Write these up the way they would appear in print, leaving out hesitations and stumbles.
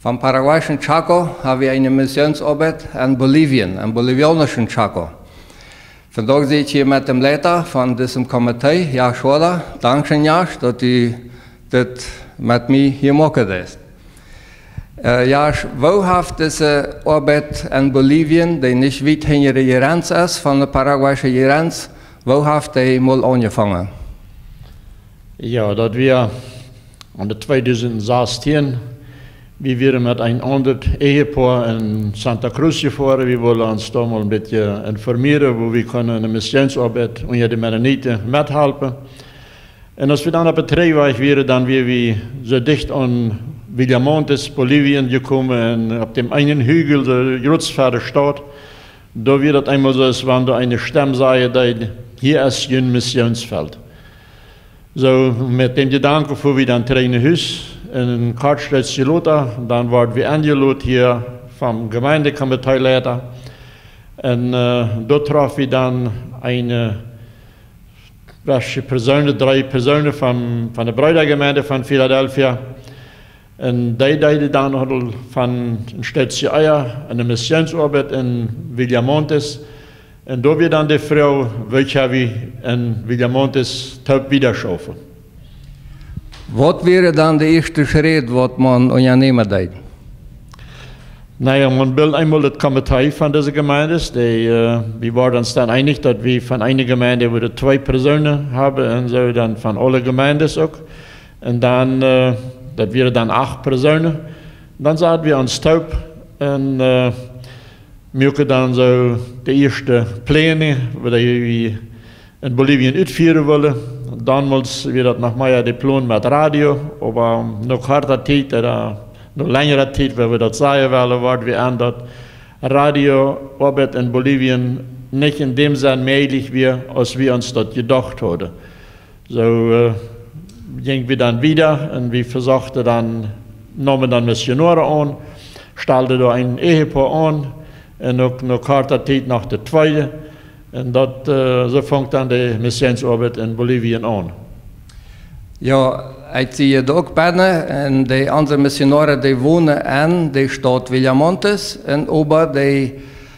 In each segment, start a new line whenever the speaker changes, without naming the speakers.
Vom paraguayischen Chaco haben wir eine Missionsarbeit in Bolivien, im bolivianischen Chaco. Vandaag zit ich hier mit dem Leiter von diesem Komitee, Jasch Schwader. Dankeschön, Jasch, dass du das mit mir hier machen hast. Jasch, wo hat diese Arbeit in Bolivien, die nicht weit hinter der Grenze ist, von der paraguayischen Grenze, wo hat die mal angefangen?
Ja, dat wir an der 2016, wie wir mit einem anderen Ehepaar in Santa Cruz gefahren, wir wollen uns da mal ein bisschen informieren, wo wir können eine Missionsarbeit unter die Mennoniten mithelfen. Und als wir dann auf Betrieb waren, dann wir so dicht an Villamontes, Bolivien gekommen, und auf dem einen Hügel, der Großvater Stadt, da wird das einmal so, als wenn da eine Stimme sagt, hier ist ein Missionsfeld. So, mit dem Gedanken, wo wir dann trainen Hus in Kartstedt geloten, dann waren wir eingeladen hier vom Gemeindekomitee-Leiter. Und dort trafen wir dann drei Personen von der Brüdergemeinde von Philadelphia. Und die deden dann von ein Städtchen Eier eine Missionsarbeit in Villamontes. Und da wird dann die Frau, welche wir in Villamontes taub wieder schaffen.
Was wäre dann der erste Schritt, was man unternehmen sollte?
Naja, man will einmal das Komitee von dieser Gemeinde. Wir waren uns dann einig, dass wir von einer Gemeinde wieder 2 Personen haben und so dann von allen Gemeinden auch. Und dann, das wären dann 8 Personen. Dann sahen wir uns taub und wir können dann so die ersten Pläne, die wir in Bolivien ausführen wollen. Damals wird das noch mal die Plan mit Radio, aber noch harter Zeit oder noch längere Zeit, wenn wir das sagen wollen, wird wir an das Radioarbeit in Bolivien nicht in dem Sinne möglich wie, als wir uns das gedacht hatten. So gingen wir dann wieder und wir versuchten dann, nahmen dann Missionare an, stellten da ein Ehepaar an, und noch harter Zeit nach der zweiten. Und so fängt dann die Missionsarbeit in Bolivien an.
Ja, ich sehe da auch binnen, und die anderen Missionare, die wohnen in der Stadt Villamontes, und ober die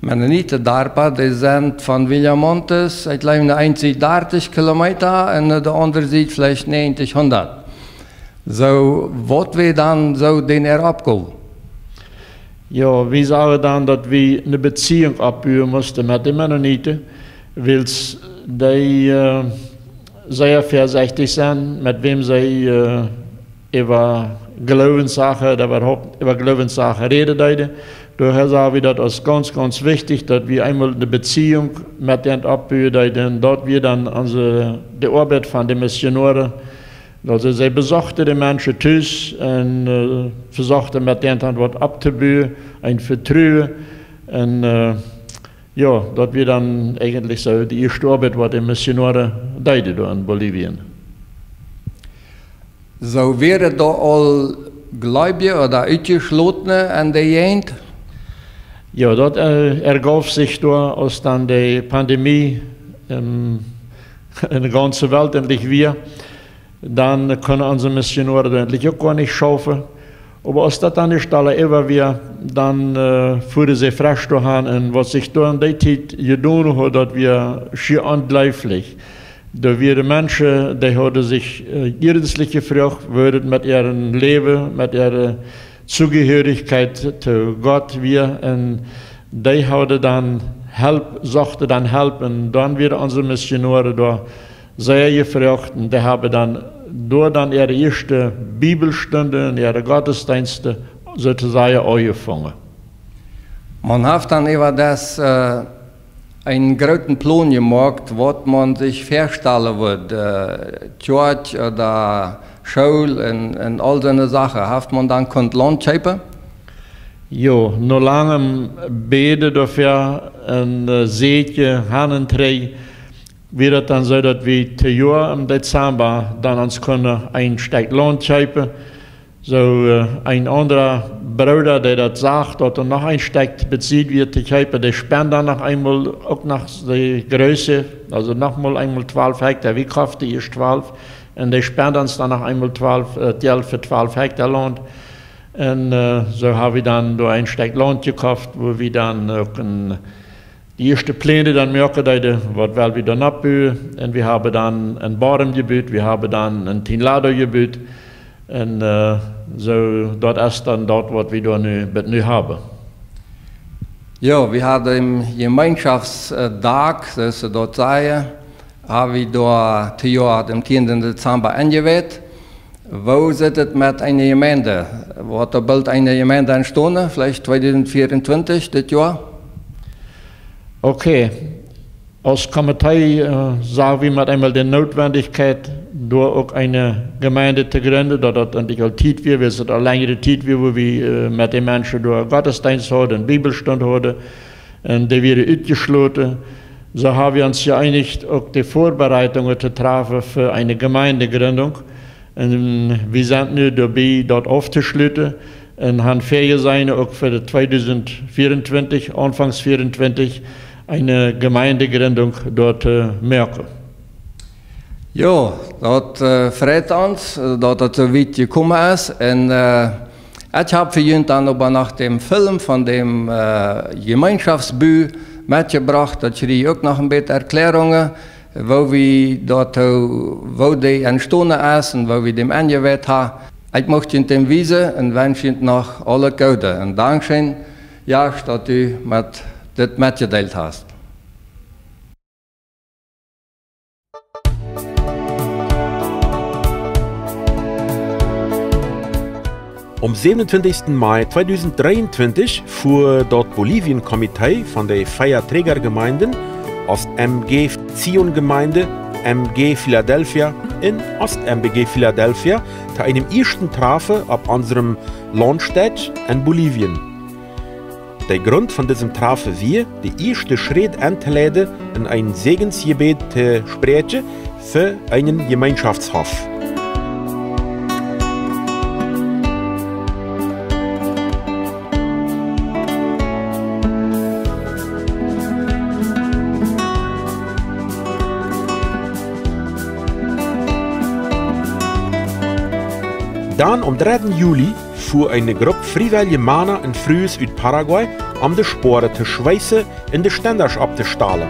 Mennoniten Darpa, die sind von Villamontes, ich glaube, eine einzige 30 Kilometer, und der andere sieht vielleicht 90, 100. So, was wir dann so den abgehen?
Ja, wir sagen dann, dass wir eine Beziehung abbauen mussten mit den Mennoniten, weil die sehr vorsichtig sind, mit wem sie über Glaubenssachen oder überhaupt über Glaubenssachen reden. Daher sagen wir, das ist ganz, ganz wichtig, dass wir einmal eine Beziehung mit denen abbauen, dort wir dann die Arbeit von den Missionaren. Also sie besuchten die Menschen tüß und versuchten mit denen dann was abzubauen, ein Vertrauen. Und ja, dort wird dann eigentlich so die erste Arbeit, was die Missionare deden in Bolivien.
So wäre da all Gläubige oder Ausgeschlossene an der Gegend?
Ja, dort ergab sich da, als dann die Pandemie in der ganzen Welt endlich wir. Dann können unsere Missionare endlich auch gar nicht schaffen. Aber als das dann nicht alle immer wir, dann fuhren sie frisch dahin. Und was sich da in der Zeit getan hat, dass wir schier unglaublich. Da waren Menschen, die hatten sich ernstlich gefragt, würden mit ihrem Leben, mit ihrer Zugehörigkeit zu Gott, und die hatten dann suchten dann Hilfe. Und dann waren unsere Missionare da sehr gefragt, und die haben dann durch dann ihre erste Bibelstunde und ihre Gottesdienste sozusagen angefangen.
Man hat dann über das einen großen Plan gemacht, was man sich vorstellen wird, Church oder Schule und all diese Sachen. Hat man dann Land schäpen?
Ja, noch lange beten dafür und Seetje, Hannenträge, wird es dann so, dass wir zu Jahr im Dezember dann uns können ein Stück Land schäpen. So ein anderer Bruder, der das sagt, dass noch ein Stück bezieht wird zu schäpen, der spendet dann noch einmal auch nach der Größe, also nochmal einmal 12 Hektar, wie kauft die ist 12, und der spendet uns dann noch einmal 12 für 12 Hektar Land. Und so haben wir dann da ein Stück Land gekauft, wo wir dann auch die ersten Pläne dann merken, was wir dann abbauen. Und wir haben dann ein Barengebiet, wir haben dann ein Tinladergebiet. Und so, das ist dann dort, was wir da nu haben.
Ja, wir haben im Gemeinschaftstag, das ist dort sagen, haben wir da das Jahr dem 10. Dezember angewählt. Wo sieht es mit einer Gemeinde? Wird da bald eine Gemeinde entstehen, vielleicht 2024, das Jahr?
Okay, als Komitee sagen wir mit einmal die Notwendigkeit, da auch eine Gemeinde zu gründen, da das endlich auch Zeit wird, wir sind eine längere Zeit, wo wir mit den Menschen da Gottesdienst haben, einen Bibelstand haben, und die werden ausgeschlossen. So haben wir uns geeinigt, auch die Vorbereitungen zu treffen für eine Gemeindegründung. Und wir sind nun dabei, dort aufzuschließen und haben Ferien sein, auch für 2024, Anfangs 2024, eine Gemeindegründung dort merken.
Ja, das freut uns, dass das so weit gekommen ist. Und ich habe für ihn dann aber nach dem Film von dem Gemeinschaftsbüro mitgebracht, da kriege ich auch noch ein bisschen Erklärungen, wo wir dort, wo die entstanden ist und wo wir dem angewählt haben. Ich möchte Ihnen dem wiesen und wünsche Ihnen noch alle Gute. Und Dankeschön, ja, dass du das mitgeteilt hast.
Am 27. Mai 2023 fuhr dort Bolivien-Komitee von der Feierträgergemeinden Ost-MG Zion-Gemeinde, MG Philadelphia in Ost-MBG Philadelphia zu einem ersten Treffen ab unserem Landstädt in Bolivien. Der Grund von diesem Treffen war, die erste Schritt anzuleiten, in ein Segensgebet zu sprechen für einen Gemeinschaftshof. Dann am 3. Juli fuhr eine Gruppe freiwillige Männer in Frühes aus Paraguay, um die Sporen zu schweißen und die Ständer abzustahlen.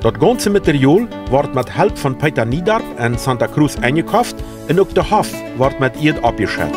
Das ganze Material wird mit Hilfe von Peter Niedarp in Santa Cruz eingekauft und auch der Hof wird mit ihr abgeschätzt.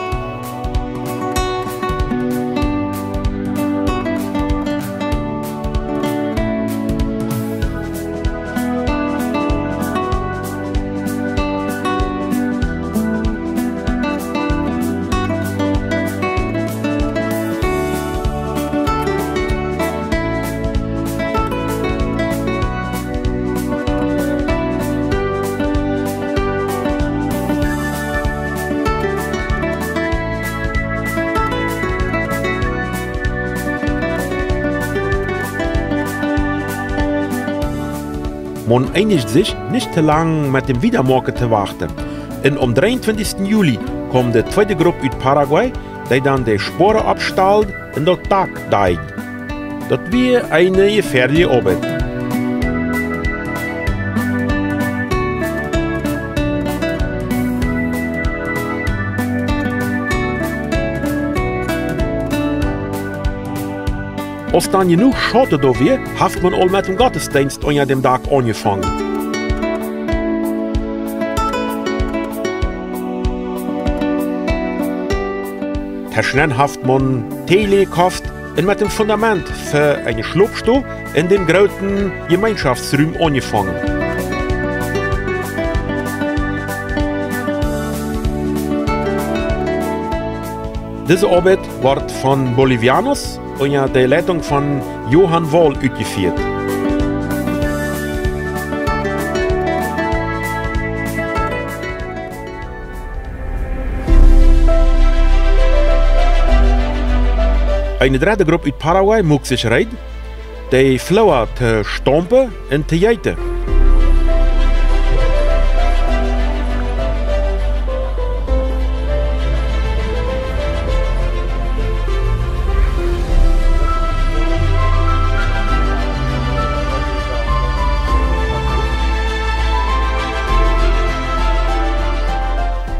Man einigt sich, nicht zu lang mit dem Wiedermarken zu warten. Und am 23. Juli kommt die zweite Gruppe aus Paraguay, die dann die Sporen abstahlt und den Tag deiht. Das wird eine gefährliche Arbeit. Als dann genug Schotten da wird, hat man all mit dem Gottesdienst an dem Tag angefangen. Taschnen hat man Tele gekauft und mit dem Fundament für eine Schlupfstube in dem großen Gemeinschaftsraum angefangen. Diese Arbeit wird von Bolivianos unter der Leitung von Johann Wahl ausgeführt. Eine dritte Gruppe uit Paraguay mag sich red, die flower te stompen en te eten.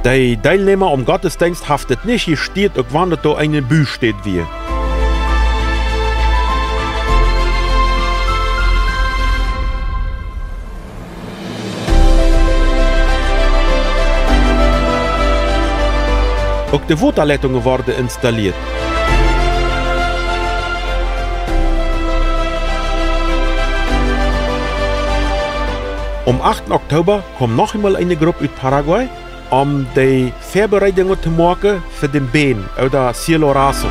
Die Teilnehmer am Gottesdienst haftet nicht gesteht, auch wann da eine Bühne steht wie. Auch die Wasserleitungen wurden installiert. Am 8. Oktober kommt noch einmal eine Gruppe aus Paraguay, um die Vorbereitungen zu machen für den Bein oder Cielo Raso.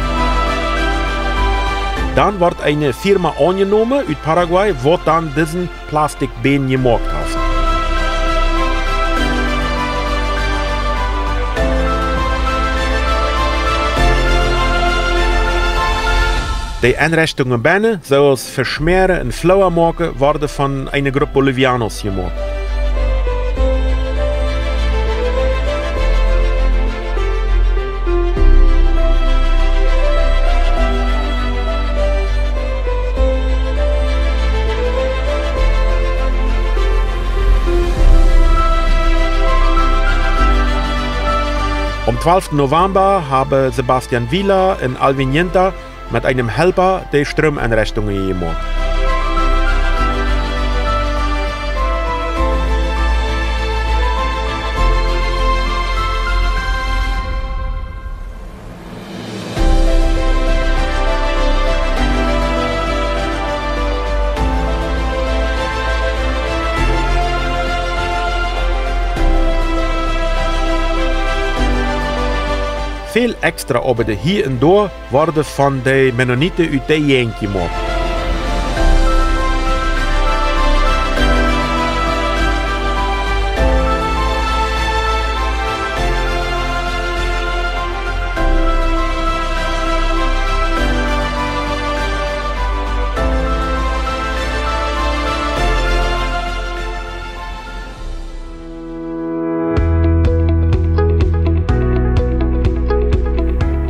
Dann wird eine Firma angenommen aus Paraguay, die dann diesen Plastikbein gemacht hat. Die Einrichtungen Beine, zoals Verschmieren und Flower machen, werden von einer Gruppe Bolivianos gemacht. Am 12. November haben Sebastian Villa und Alvin Jenta mit einem Helper die Stromeinrichtungen gemacht. Veel extra Arbeiten hier und da worden von den Mennoniten uit der Gegend gemacht.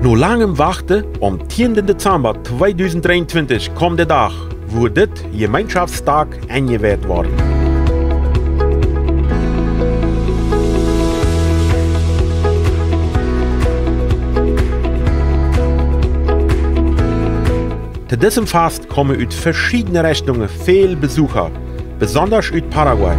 Nach langem Warten, am 10. Dezember 2023 kommt der Tag, wo dit Gemeinschaftstag eingeweiht wordt. Zu diesem Fest kommen aus verschiedenen Richtungen viele Besucher, besonders aus Paraguay.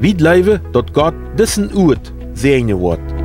Wie het leven dat God diesen Ort segnen wird.